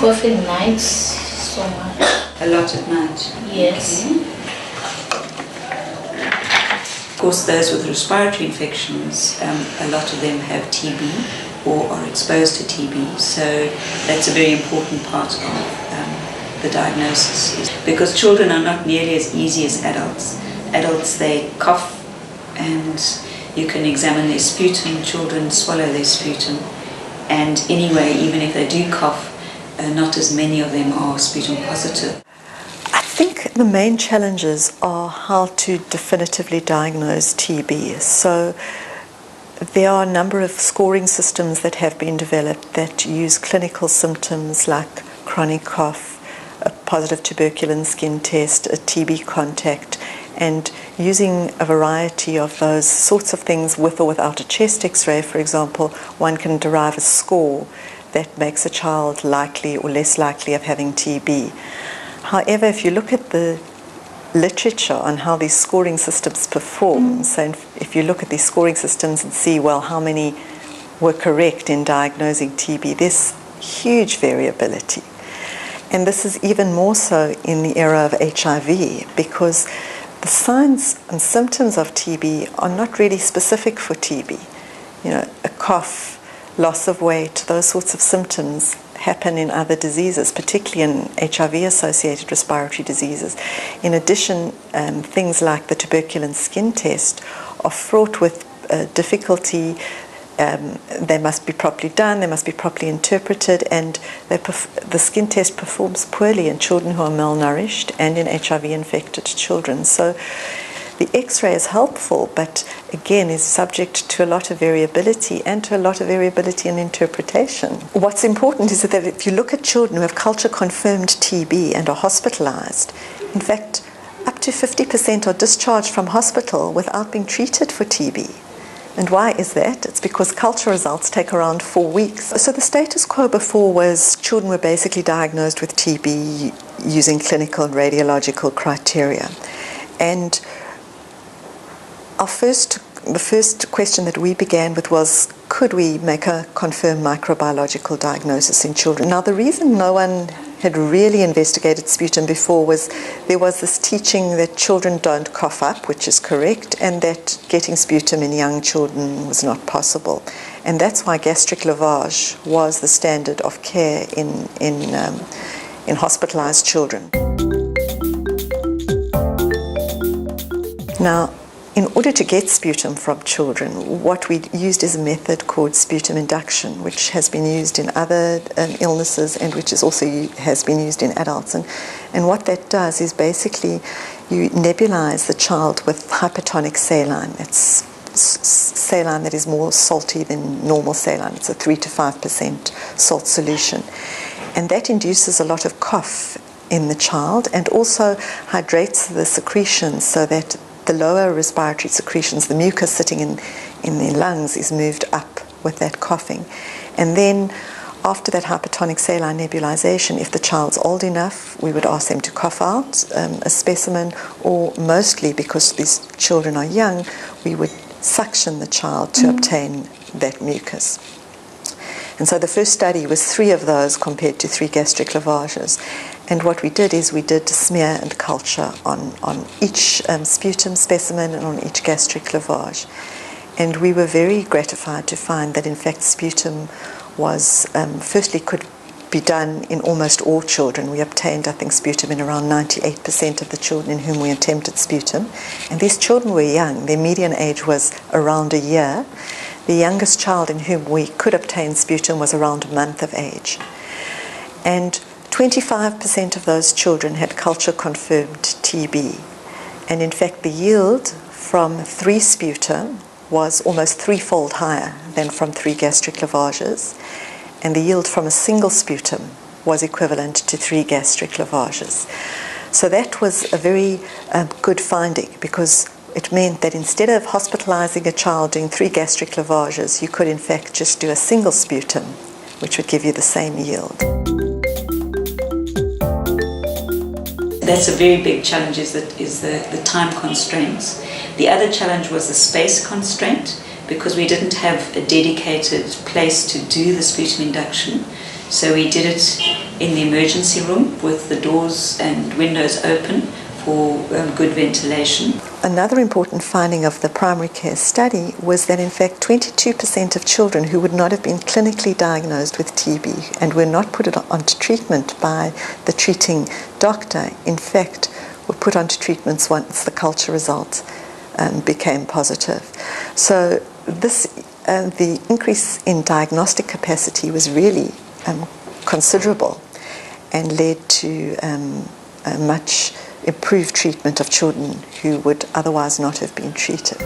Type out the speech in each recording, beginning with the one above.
cough at night so much. A lot at night? Yes. Okay. Of course, those with respiratory infections, a lot of them have TB or are exposed to TB, so that's a very important part of the diagnosis. Because children are not nearly as easy as adults. Adults, they cough and you can examine their sputum. Children swallow their sputum, and anyway, even if they do cough, not as many of them are sputum positive. I think the main challenges are how to definitively diagnose TB. So there are a number of scoring systems that have been developed that use clinical symptoms like chronic cough, a positive tuberculin skin test, a TB contact, and using a variety of those sorts of things with or without a chest x-ray, for example, one can derive a score that makes a child likely or less likely of having TB. However, if you look at the literature on how these scoring systems perform, so if you look at these scoring systems and see, well, how many were correct in diagnosing TB, there's huge variability. And this is even more so in the era of HIV, because the signs and symptoms of TB are not really specific for TB. You know, a cough, loss of weight, those sorts of symptoms happen in other diseases, particularly in HIV-associated respiratory diseases. In addition, things like the tuberculin skin test are fraught with difficulty. They must be properly done, they must be properly interpreted, and the skin test performs poorly in children who are malnourished and in HIV-infected children. So the X-ray is helpful, but again is subject to a lot of variability and to a lot of variability in interpretation. What's important is that if you look at children who have culture-confirmed TB and are hospitalized, in fact, up to 50% are discharged from hospital without being treated for TB. And why is that? It's because culture results take around 4 weeks. So the status quo before was children were basically diagnosed with TB using clinical and radiological criteria. And the first question that we began with was, could we make a confirmed microbiological diagnosis in children? Now, the reason no one had really investigated sputum before was there was this teaching that children don't cough up, which is correct, and that getting sputum in young children was not possible. And that's why gastric lavage was the standard of care in hospitalized children. Now, in order to get sputum from children, what we used is a method called sputum induction, which has been used in other illnesses and which is also has been used in adults. And what that does is basically you nebulize the child with hypertonic saline. It's saline that is more salty than normal saline. It's a 3 to 5% salt solution. And that induces a lot of cough in the child and also hydrates the secretions so that the lower respiratory secretions, the mucus sitting in the lungs, is moved up with that coughing. And then after that hypertonic saline nebulization, if the child's old enough, we would ask them to cough out a specimen, or mostly because these children are young, we would suction the child to obtain that mucus. And so the first study was 3 of those compared to 3 gastric lavages. And what we did is we did smear and culture on each sputum specimen and on each gastric lavage. And we were very gratified to find that in fact sputum was, firstly could be done in almost all children. We obtained, I think, sputum in around 98% of the children in whom we attempted sputum. And these children were young. Their median age was around a year. The youngest child in whom we could obtain sputum was around a month of age. And 25% of those children had culture-confirmed TB. And in fact, the yield from 3 sputum was almost 3-fold higher than from 3 gastric lavages. And the yield from a single sputum was equivalent to 3 gastric lavages. So that was a very good finding, because it meant that instead of hospitalizing a child doing 3 gastric lavages, you could in fact just do a single sputum, which would give you the same yield. That's a very big challenge, is the time constraints. The other challenge was the space constraint, because we didn't have a dedicated place to do the sputum induction. So we did it in the emergency room with the doors and windows open for good ventilation. Another important finding of the primary care study was that in fact 22% of children who would not have been clinically diagnosed with TB and were not put onto treatment by the treating doctor, in fact were put onto treatments once the culture results became positive. So the increase in diagnostic capacity was really considerable and led to a much improved treatment of children who would otherwise not have been treated.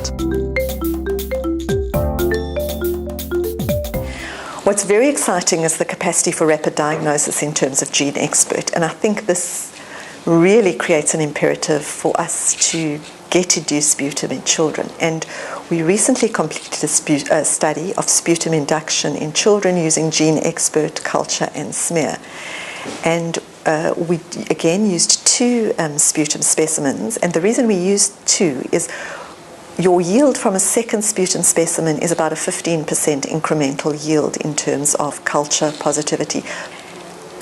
What's very exciting is the capacity for rapid diagnosis in terms of gene expert, and I think this really creates an imperative for us to get to do sputum in children. And we recently completed a study of sputum induction in children using gene expert culture and smear. And we again used two sputum specimens, and the reason we used two is your yield from a second sputum specimen is about a 15% incremental yield in terms of culture positivity.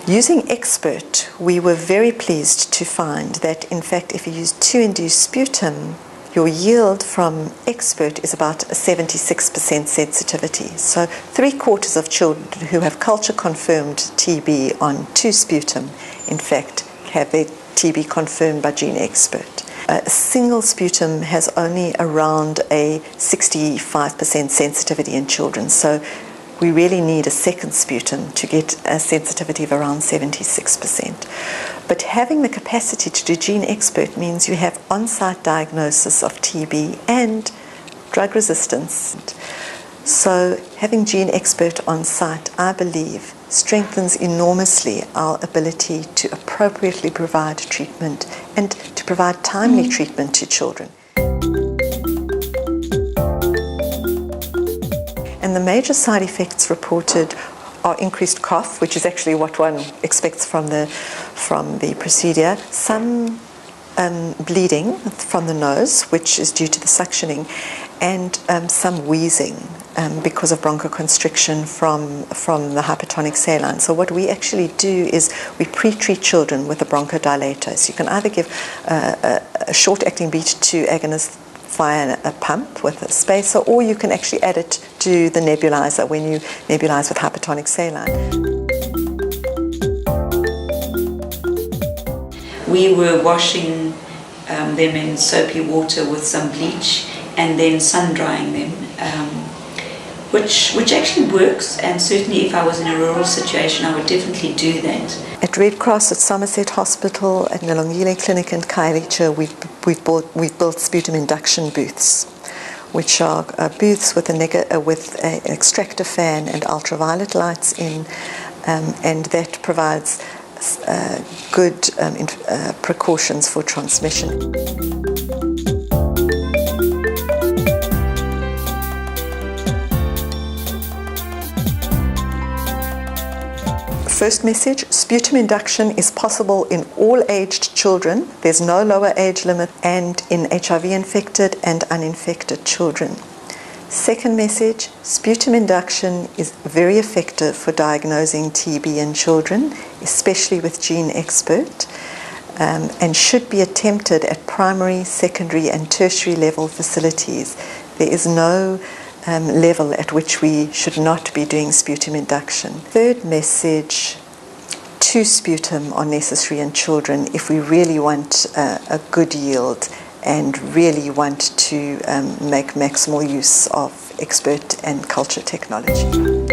Using expert, we were very pleased to find that in fact if you use two induced sputum, your yield from expert is about a 76% sensitivity. So 3/4 of children who have culture confirmed TB on two sputum, in fact, have their TB confirmed by gene expert. A single sputum has only around a 65% sensitivity in children. So we really need a second sputum to get a sensitivity of around 76%. But having the capacity to do gene expert means you have on-site diagnosis of TB and drug resistance. So having gene expert on site, I believe, strengthens enormously our ability to appropriately provide treatment and to provide timely treatment to children. And the major side effects reported are increased cough, which is actually what one expects from the procedure, some bleeding from the nose, which is due to the suctioning, and some wheezing because of bronchoconstriction from the hypertonic saline. So what we actually do is we pre-treat children with a bronchodilator. So you can either give a short-acting beta-2 agonist via a pump with a spacer, or you can actually add it to the nebulizer when you nebulize with hypertonic saline. We were washing them in soapy water with some bleach and then sun drying them, which actually works, and certainly if I was in a rural situation I would definitely do that. At Red Cross, at Somerset Hospital, at Nalongile Clinic in Khayelitsha, we've built sputum induction booths, which are booths with an extractor fan and ultraviolet lights in, and that provides good precautions for transmission. First message, sputum induction is possible in all aged children. There's no lower age limit, and in HIV-infected and uninfected children. Second message, sputum induction is very effective for diagnosing TB in children, especially with gene expert, and should be attempted at primary, secondary and tertiary level facilities. There is no level at which we should not be doing sputum induction. Third message, two sputum are necessary in children if we really want a good yield and really want to make maximal use of expert and culture technology.